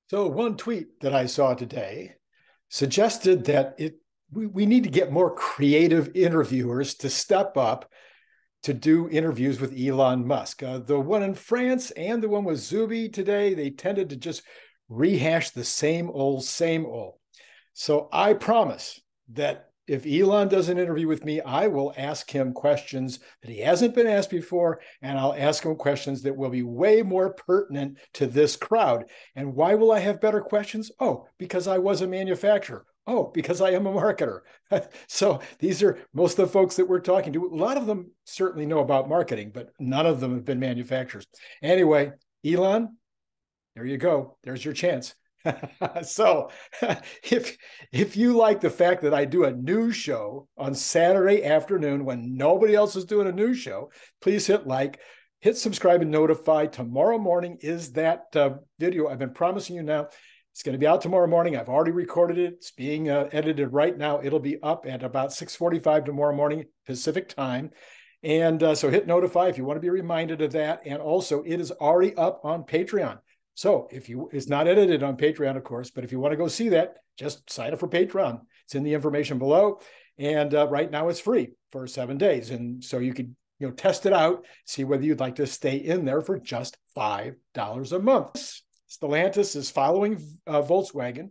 So one tweet that I saw today suggested that we need to get more creative interviewers to step up to do interviews with Elon Musk. The one in France and the one with Zuby today, they tended to just rehash the same old, same old. So I promise that if Elon does an interview with me, I will ask him questions that he hasn't been asked before, and I'll ask him questions that will be way more pertinent to this crowd. And why will I have better questions? Oh, because I was a manufacturer. Oh, because I am a marketer. So these are most of the folks that we're talking to. A lot of them certainly know about marketing, but none of them have been manufacturers. Anyway, Elon, there you go. There's your chance. So if you like the fact that I do a news show on Saturday afternoon when nobody else is doing a news show, please hit like, hit subscribe, and notify. Tomorrow morning is that video I've been promising you now. It's going to be out tomorrow morning. I've already recorded it. It's being edited right now. It'll be up at about 6:45 tomorrow morning Pacific time. And so hit notify if you want to be reminded of that. And also, it is already up on Patreon. So it's not edited on Patreon, of course, but if you want to go see that, just sign up for Patreon. It's in the information below. And right now it's free for 7 days. And so you could test it out, see whether you'd like to stay in there for just $5 a month. Stellantis is following Volkswagen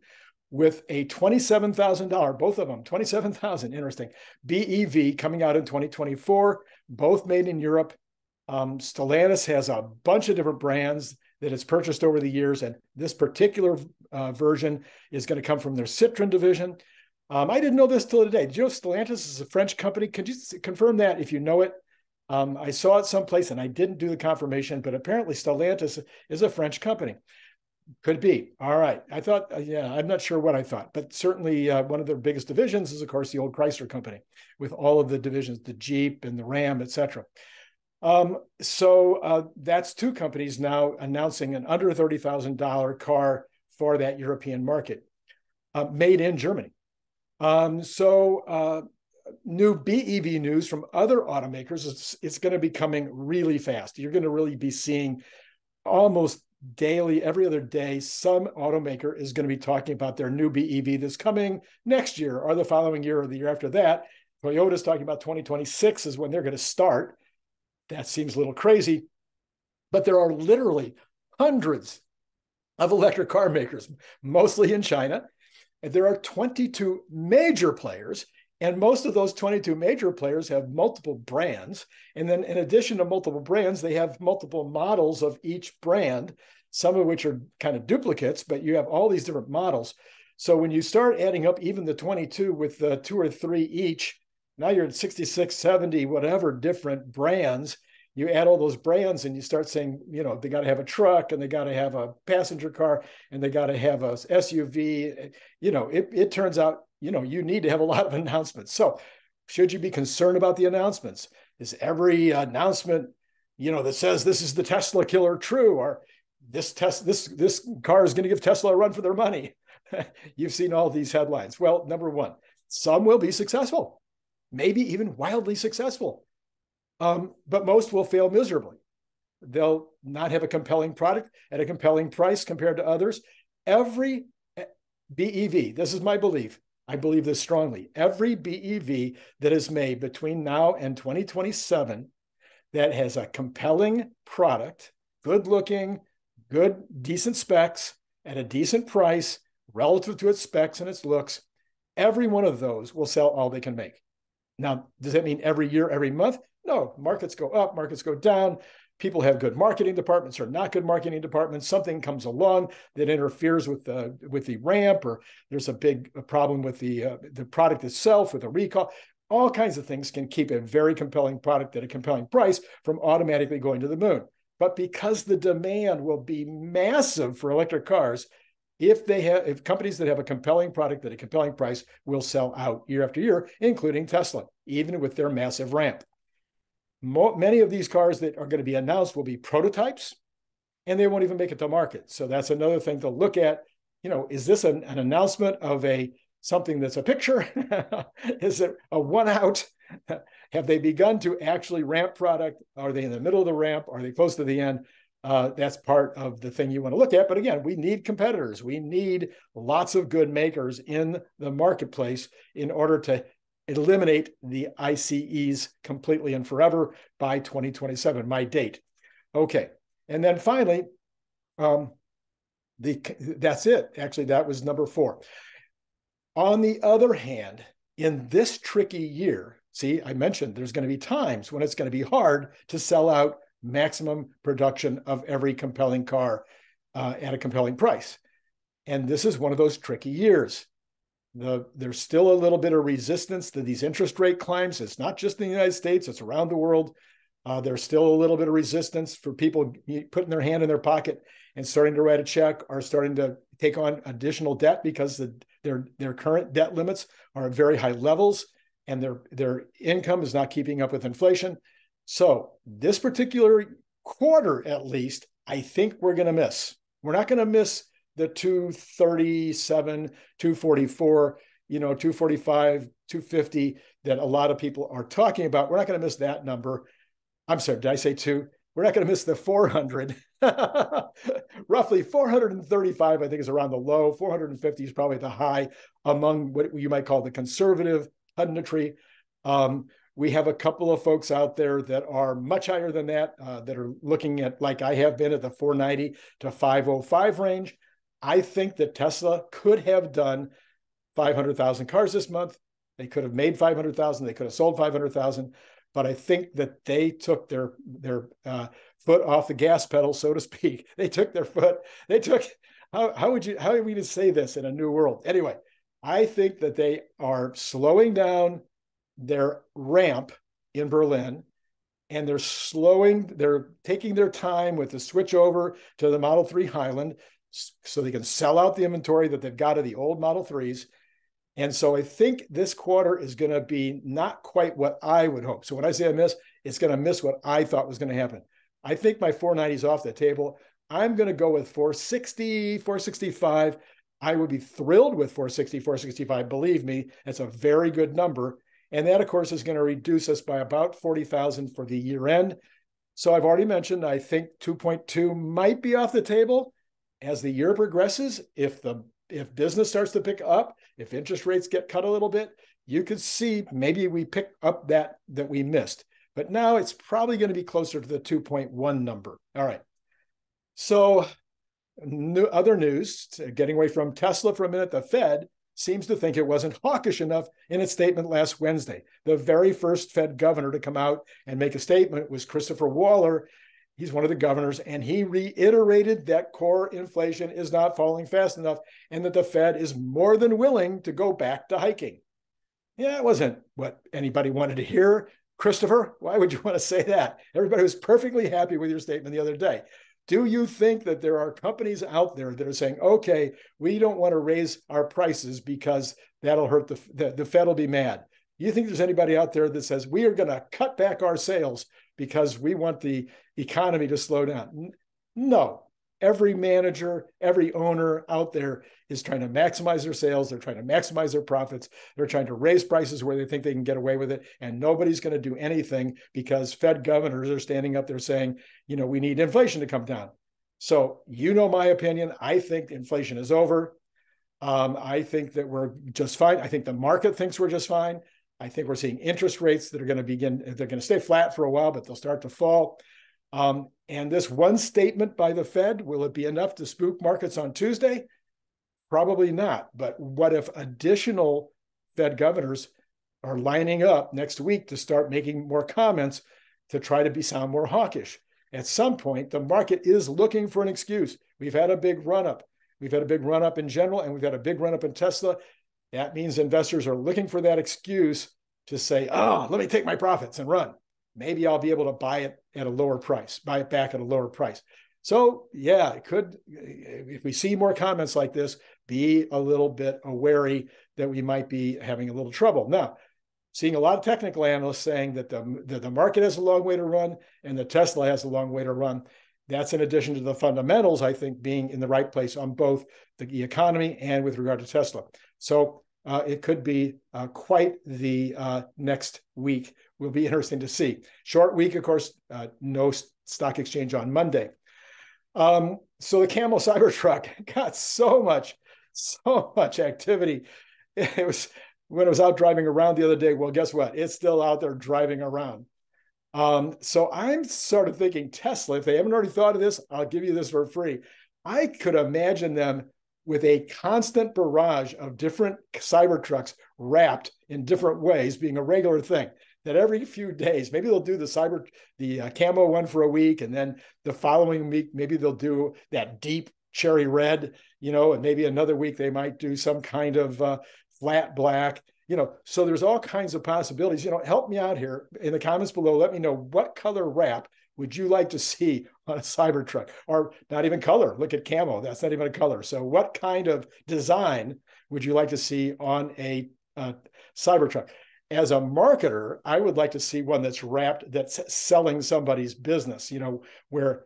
with a $27,000, both of them, $27,000, interesting, BEV coming out in 2024, both made in Europe. Stellantis has a bunch of different brands that it's purchased over the years, and this particular version is going to come from their Citroen division. I didn't know this till today. Did you know Stellantis is a French company? Could you confirm that if you know it? I saw it someplace and I didn't do the confirmation, but apparently Stellantis is a French company. Could be. All right. I thought, I'm not sure what I thought, but certainly one of their biggest divisions is, of course, the old Chrysler company with all of the divisions, the Jeep and the Ram, et cetera. So that's two companies now announcing an under $30,000 car for that European market, made in Germany. New BEV news from other automakers, it's going to be coming really fast. You're going to really be seeing almost daily, every other day, some automaker is going to be talking about their new BEV that's coming next year or the following year or the year after that. Toyota's talking about 2026 is when they're going to start. That seems a little crazy, but there are literally hundreds of electric car makers, mostly in China. And there are 22 major players, and most of those 22 major players have multiple brands. And then in addition to multiple brands, they have multiple models of each brand, some of which are kind of duplicates, but you have all these different models. So when you start adding up even the 22 with the 2 or 3 each, now you're at 66, 70, whatever different brands. You add all those brands and you start saying, they got to have a truck and they got to have a passenger car and they got to have a SUV. It turns out, you need to have a lot of announcements. So should you be concerned about the announcements? Is every announcement, that says this is the Tesla killer true, or this car is going to give Tesla a run for their money? You've seen all these headlines. Well, number one, some will be successful, maybe even wildly successful. But most will fail miserably. They'll not have a compelling product at a compelling price compared to others. Every BEV, this is my belief, I believe this strongly, every BEV that is made between now and 2027 that has a compelling product, good looking, good, decent specs at a decent price relative to its specs and its looks, every one of those will sell all they can make. Now, does that mean every year, every month? No, markets go up, markets go down. People have good marketing departments or not good marketing departments. Something comes along that interferes with the ramp, or there's a big problem with the product itself, with a recall. All kinds of things can keep a very compelling product at a compelling price from automatically going to the moon. But because the demand will be massive for electric cars, if companies that have a compelling product at a compelling price will sell out year after year, including Tesla, even with their massive ramp. Many of these cars that are going to be announced will be prototypes, and they won't even make it to market. So that's another thing to look at. Is this an announcement of something that's a picture? Is it a one out? Have they begun to actually ramp product? Are they in the middle of the ramp? Are they close to the end? That's part of the thing you want to look at. But again, we need competitors. We need lots of good makers in the marketplace in order to eliminate the ICEs completely and forever by 2027, my date. Okay. And then finally, that's it. Actually, that was number 4. On the other hand, in this tricky year, see, I mentioned there's going to be times when it's going to be hard to sell out maximum production of every compelling car at a compelling price. And this is one of those tricky years. There's still a little bit of resistance to these interest rate climbs. It's not just in the United States, it's around the world. There's still a little bit of resistance for people putting their hand in their pocket and starting to write a check or starting to take on additional debt because their current debt limits are at very high levels and their income is not keeping up with inflation. So this particular quarter, at least, I think we're going to miss. We're not going to miss the 237, 244, 245, 250 that a lot of people are talking about. We're not going to miss that number. I'm sorry, did I say 2? We're not going to miss the 400. Roughly 435, I think, is around the low. 450 is probably the high among what you might call the conservative punditry. We have a couple of folks out there that are much higher than that, that are looking at, like I have been, at the 490 to 505 range. I think that Tesla could have done 500,000 cars this month. They could have made 500,000. They could have sold 500,000. But I think that they took their foot off the gas pedal, so to speak. They took their foot. They took, how would we say this in a new world? Anyway, I think that they are slowing down their ramp in Berlin, and they're taking their time with the switch over to the Model 3 Highland so they can sell out the inventory that they've got of the old Model 3s. And so I think this quarter is going to be not quite what I would hope. So when I say I miss, it's going to miss what I thought was going to happen. I think my 490 is off the table. I'm going to go with 460, 465. I would be thrilled with 460, 465. Believe me, that's a very good number. And that, of course, is going to reduce us by about 40,000 for the year end. So I've already mentioned, I think 2.2 might be off the table as the year progresses. If business starts to pick up, if interest rates get cut a little bit, you could see maybe we pick up that we missed. But now it's probably going to be closer to the 2.1 number. All right. So other news, getting away from Tesla for a minute, the Fed seems to think it wasn't hawkish enough in its statement last Wednesday. The very first Fed governor to come out and make a statement was Christopher Waller. He's one of the governors, and he reiterated that core inflation is not falling fast enough and that the Fed is more than willing to go back to hiking. Yeah, it wasn't what anybody wanted to hear. Christopher, why would you want to say that? Everybody was perfectly happy with your statement the other day. Do you think that there are companies out there that are saying, okay, we don't want to raise our prices because that'll hurt the Fed will be mad? You think there's anybody out there that says we are going to cut back our sales because we want the economy to slow down? No. Every manager, every owner out there is trying to maximize their sales. They're trying to maximize their profits. They're trying to raise prices where they think they can get away with it. And nobody's going to do anything because Fed governors are standing up there saying, we need inflation to come down. So, my opinion. I think inflation is over. I think that we're just fine. I think the market thinks we're just fine. I think we're seeing interest rates that are going to they're going to stay flat for a while, but they'll start to fall. And this one statement by the Fed, will it be enough to spook markets on Tuesday? Probably not. But what if additional Fed governors are lining up next week to start making more comments to try to sound more hawkish? At some point, the market is looking for an excuse. We've had a big run-up. We've had a big run-up in general, and we've had a big run-up in Tesla. That means investors are looking for that excuse to say, let me take my profits and run. Maybe I'll be able to buy it at a lower price, buy it back at a lower price. So yeah, it could, if we see more comments like this, be a little bit wary that we might be having a little trouble. Now, seeing a lot of technical analysts saying that the market has a long way to run and the Tesla has a long way to run. That's in addition to the fundamentals, I think, being in the right place on both the economy and with regard to Tesla. So it could be quite the next week. Will be interesting to see. Short week, of course, no stock exchange on Monday. So the Camel Cybertruck got so much activity. It was when it was out driving around the other day. Well, guess what? It's still out there driving around. So I'm sort of thinking Tesla, if they haven't already thought of this, I'll give you this for free. I could imagine them with a constant barrage of different Cybertrucks wrapped in different ways being a regular thing. That every few days, maybe they'll do the camo one for a week, and then the following week, maybe they'll do that deep cherry red, and maybe another week they might do some kind of flat black, so there's all kinds of possibilities. Help me out here in the comments below. Let me know, what color wrap would you like to see on a Cybertruck? Or not even color. Look at camo. That's not even a color. So what kind of design would you like to see on a Cybertruck? As a marketer, I would like to see one that's wrapped, that's selling somebody's business, where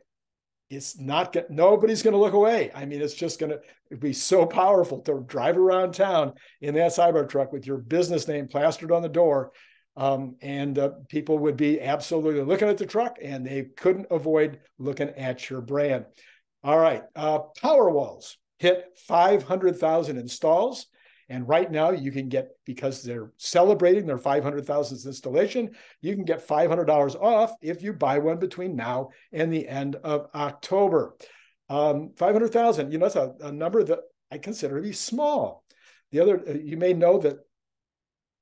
it's not, nobody's going to look away. I mean, it's just going to be so powerful to drive around town in that Cybertruck with your business name plastered on the door. And people would be absolutely looking at the truck, and they couldn't avoid looking at your brand. All right. Powerwalls hit 500,000 installs. And right now you can get, because they're celebrating their 500,000th installation, you can get $500 off if you buy one between now and the end of October. 500,000, that's a number that I consider to be small. The other, you may know that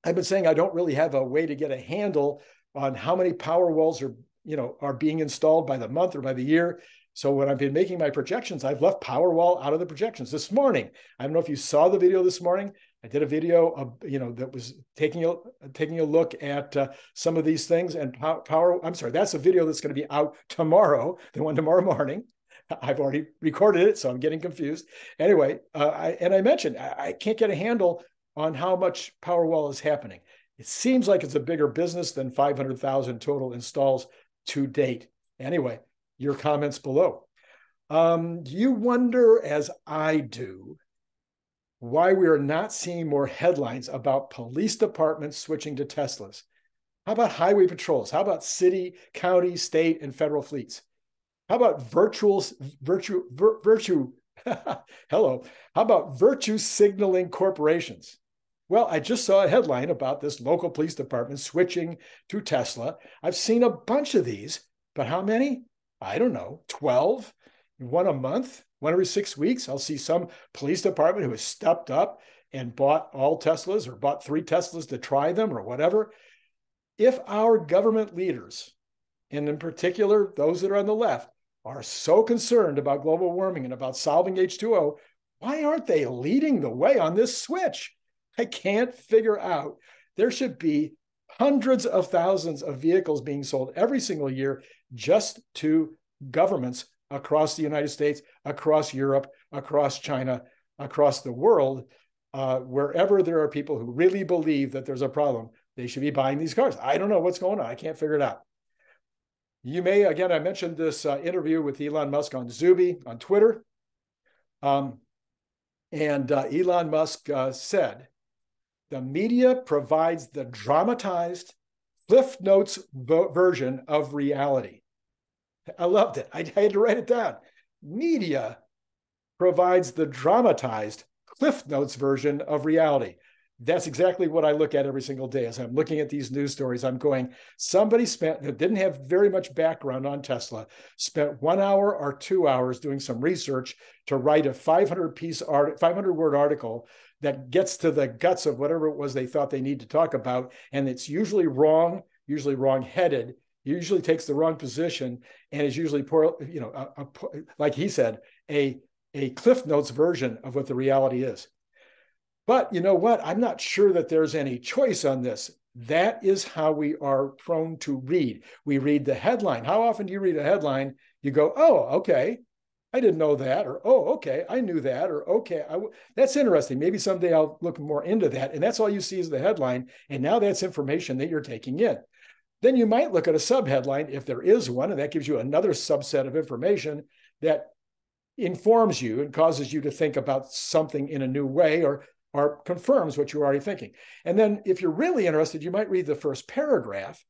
I've been saying I don't really have a way to get a handle on how many Powerwalls are being installed by the month or by the year. So when I've been making my projections, I've left Powerwall out of the projections. This morning, I don't know if you saw the video this morning. I did a video of, that was taking a look at some of these things, and I'm sorry, that's a video that's going to be out tomorrow, the one tomorrow morning. I've already recorded it, so I'm getting confused. Anyway, I mentioned I can't get a handle on how much Powerwall is happening. It seems like it's a bigger business than 500,000 total installs to date. Anyway, your comments below. You wonder, as I do, why we are not seeing more headlines about police departments switching to Teslas. How about highway patrols? How about city, county, state, and federal fleets? How about hello. How about virtue signaling corporations? Well, I just saw a headline about this local police department switching to Tesla. I've seen a bunch of these, but how many? I don't know, 12, one a month, one every 6 weeks. I'll see some police department who has stepped up and bought all Teslas or bought 3 Teslas to try them or whatever. If our government leaders, and in particular those that are on the left, are so concerned about global warming and about solving H2O, why aren't they leading the way on this switch? I can't figure out. There should be hundreds of thousands of vehicles being sold every single year just to governments across the United States, across Europe, across China, across the world. Wherever there are people who really believe that there's a problem, they should be buying these cars. I don't know what's going on. I can't figure it out. You may, again, I mentioned this interview with Elon Musk on Zuby on Twitter. And Elon Musk said, the media provides the dramatized Cliff Notes version of reality. I loved it. I had to write it down. Media provides the dramatized Cliff Notes version of reality. That's exactly what I look at every single day. As I'm looking at these news stories, I'm going, somebody that didn't have very much background on Tesla, spent 1 hour or 2 hours doing some research to write a 500-word article that gets to the guts of whatever it was they thought they need to talk about. And it's usually wrong-headed, usually takes the wrong position, and is usually poor, like he said, a Cliff Notes version of what the reality is. But you know what? I'm not sure that there's any choice on this. That is how we are prone to read. We read the headline. How often do you read a headline? You go, oh, okay, I didn't know that, or oh, okay, I knew that, or okay, that's interesting. Maybe someday I'll look more into that. And that's all you see is the headline. And now that's information that you're taking in. Then you might look at a subheadline if there is one, and that gives you another subset of information that informs you and causes you to think about something in a new way, or confirms what you're already thinking. And then if you're really interested, you might read the first paragraph,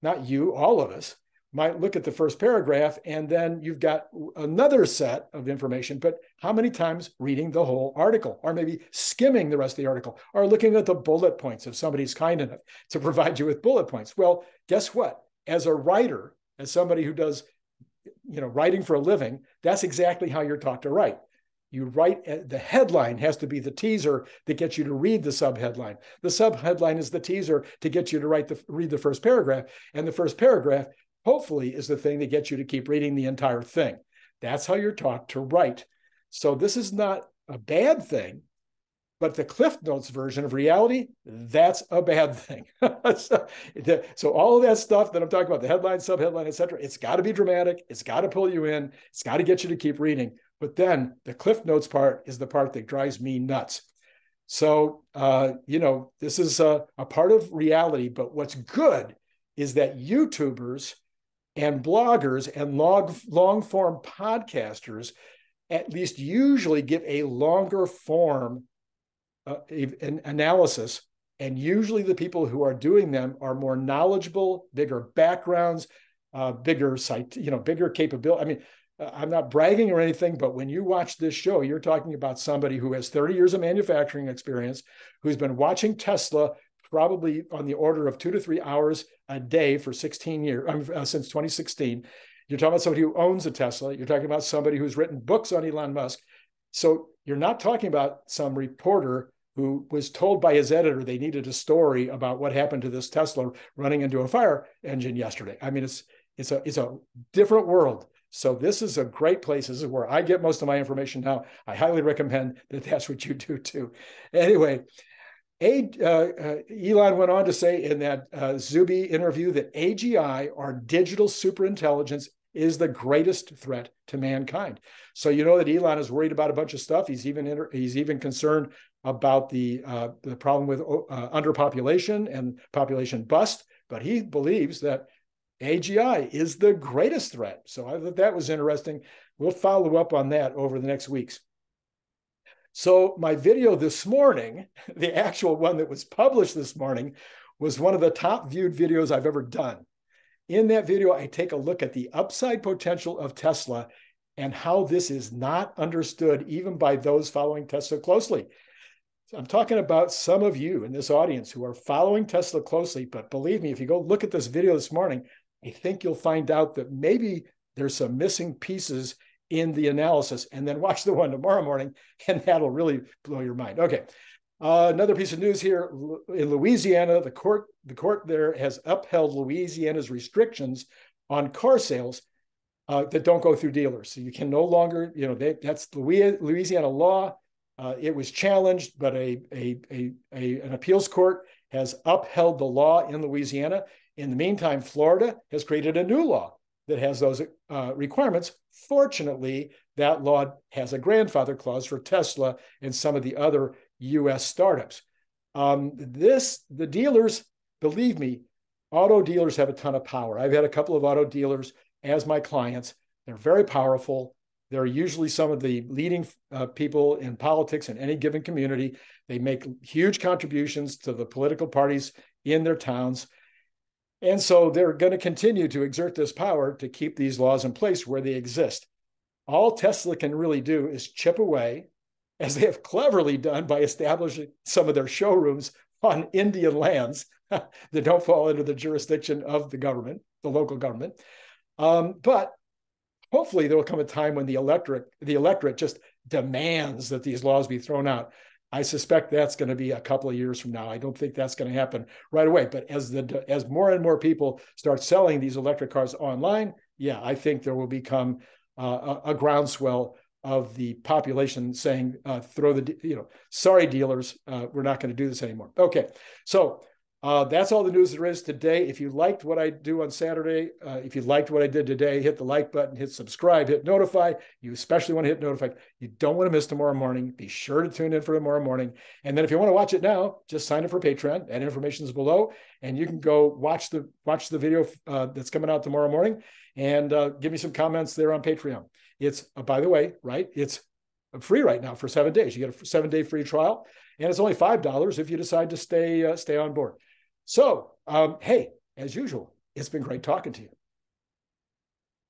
not you, all of us, might look at the first paragraph, and then you've got another set of information, but how many times reading the whole article, or maybe skimming the rest of the article, or looking at the bullet points if somebody's kind enough to provide you with bullet points? Well, guess what? As a writer, as somebody who does writing for a living, that's exactly how you're taught to write. You write, the headline has to be the teaser that gets you to read the subheadline. The subheadline is the teaser to get you to read the first paragraph. And the first paragraph, hopefully, is the thing that gets you to keep reading the entire thing. That's how you're taught to write. So this is not a bad thing, but the Cliff Notes version of reality, that's a bad thing. So all of that stuff that I'm talking about, the headline, subheadline, et cetera, it's got to be dramatic. It's got to pull you in. It's got to get you to keep reading. But then the Cliff Notes part is the part that drives me nuts. So, this is a part of reality. But what's good is that YouTubers and bloggers and long-form podcasters at least usually give a longer form an analysis. And usually the people who are doing them are more knowledgeable, bigger backgrounds, bigger capability. I mean, I'm not bragging or anything, but when you watch this show, you're talking about somebody who has 30 years of manufacturing experience, who's been watching Tesla probably on the order of 2 to 3 hours a day for 16 years, since 2016. You're talking about somebody who owns a Tesla. You're talking about somebody who's written books on Elon Musk. So you're not talking about some reporter who was told by his editor they needed a story about what happened to this Tesla running into a fire engine yesterday. I mean, it's a different world. So this is a great place. This is where I get most of my information now. I highly recommend that that's what you do too. Anyway, Elon went on to say in that Zuby interview that AGI, or digital superintelligence, is the greatest threat to mankind. So you know that Elon is worried about a bunch of stuff. He's even concerned about the problem with underpopulation and population bust. But he believes that AGI is the greatest threat. So I thought that was interesting. We'll follow up on that over the next weeks. So my video this morning, the actual one that was published this morning, was one of the top viewed videos I've ever done. In that video, I take a look at the upside potential of Tesla and how this is not understood even by those following Tesla closely. So I'm talking about some of you in this audience who are following Tesla closely, but believe me, if you go look at this video this morning, I think you'll find out that maybe there's some missing pieces in the analysis, and then watch the one tomorrow morning, and that'll really blow your mind. Okay. Another piece of news here in Louisiana, the court there has upheld Louisiana's restrictions on car sales that don't go through dealers. So you can no longer, that's Louisiana law. It was challenged, but an appeals court has upheld the law in Louisiana. In the meantime, Florida has created a new law that has those requirements. Fortunately, that law has a grandfather clause for Tesla and some of the other U.S. startups. The dealers, believe me, auto dealers have a ton of power. I've had a couple of auto dealers as my clients. They're very powerful. They're usually some of the leading people in politics in any given community. They make huge contributions to the political parties in their towns. And so they're going to continue to exert this power to keep these laws in place where they exist. All Tesla can really do is chip away, as they have cleverly done by establishing some of their showrooms on Indian lands that don't fall under the jurisdiction of the government, the local government. But hopefully there will come a time when the electorate just demands that these laws be thrown out. I suspect that's going to be a couple of years from now. I don't think that's going to happen right away. But as more and more people start selling these electric cars online, yeah, I think there will become a groundswell of the population saying, sorry, dealers, we're not going to do this anymore. Okay, so that's all the news there is today. If you liked what I do on Saturday, if you liked what I did today, hit the like button, hit subscribe, hit notify. You especially want to hit notify. You don't want to miss tomorrow morning. Be sure to tune in for tomorrow morning. And then if you want to watch it now, just sign up for Patreon. That information is below, and you can go watch the video that's coming out tomorrow morning, and give me some comments there on Patreon. It's, by the way, right, it's free right now for 7 days. You get a 7-day free trial, and it's only $5 if you decide to stay on board. So, hey, as usual, it's been great talking to you.